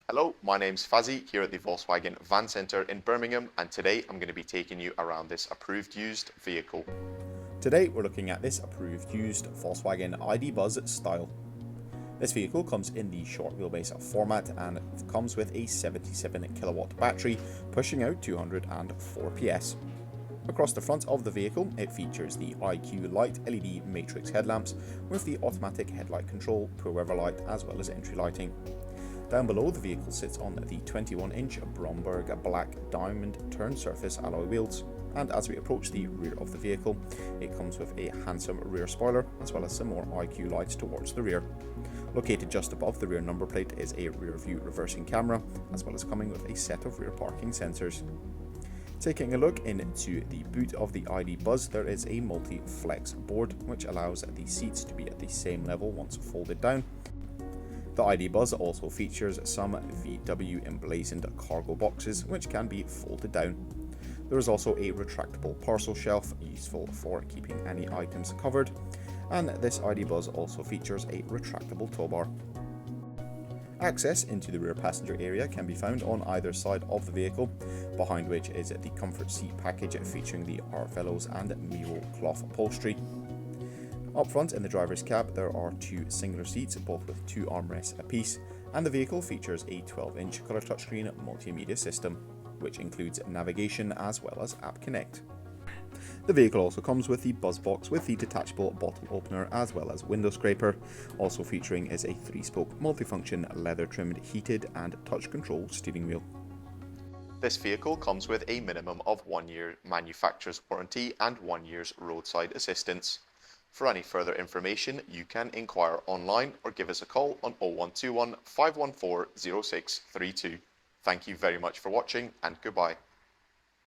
Hello, my name's Fazzy here at the Volkswagen Van Centre in Birmingham, and today I'm going to be taking you around this approved used vehicle. Today we're looking at this approved used Volkswagen ID.Buzz style. This vehicle comes in the short wheelbase format and it comes with a 77kW battery pushing out 204 PS. Across the front of the vehicle it features the IQ.LIGHT LED matrix headlamps with the automatic headlight control, poor weather light as well as entry lighting. Down below, the vehicle sits on the 21-inch Bromberg black diamond turn surface alloy wheels, and as we approach the rear of the vehicle, it comes with a handsome rear spoiler as well as some more IQ lights towards the rear. Located just above the rear number plate is a rear view reversing camera, as well as coming with a set of rear parking sensors. Taking a look into the boot of the ID.Buzz, there is a multi-flex board which allows the seats to be at the same level once folded down. The ID.Buzz also features some VW emblazoned cargo boxes which can be folded down. There is also a retractable parcel shelf useful for keeping any items covered, and this ID.Buzz also features a retractable tow bar. Access into the rear passenger area can be found on either side of the vehicle, behind which is the comfort seat package featuring the art fellows and Miro cloth upholstery. Up front in the driver's cab there are two singular seats, both with two armrests apiece, and the vehicle features a 12-inch colour touchscreen multimedia system, which includes navigation as well as App Connect. The vehicle also comes with the Buzz box with the detachable bottle opener as well as window scraper. Also featuring is a 3-spoke multifunction leather trimmed heated and touch control steering wheel. This vehicle comes with a minimum of 1 year manufacturer's warranty and 1 year's roadside assistance. For any further information, you can inquire online or give us a call on 0121 514 0632. Thank you very much for watching, and goodbye.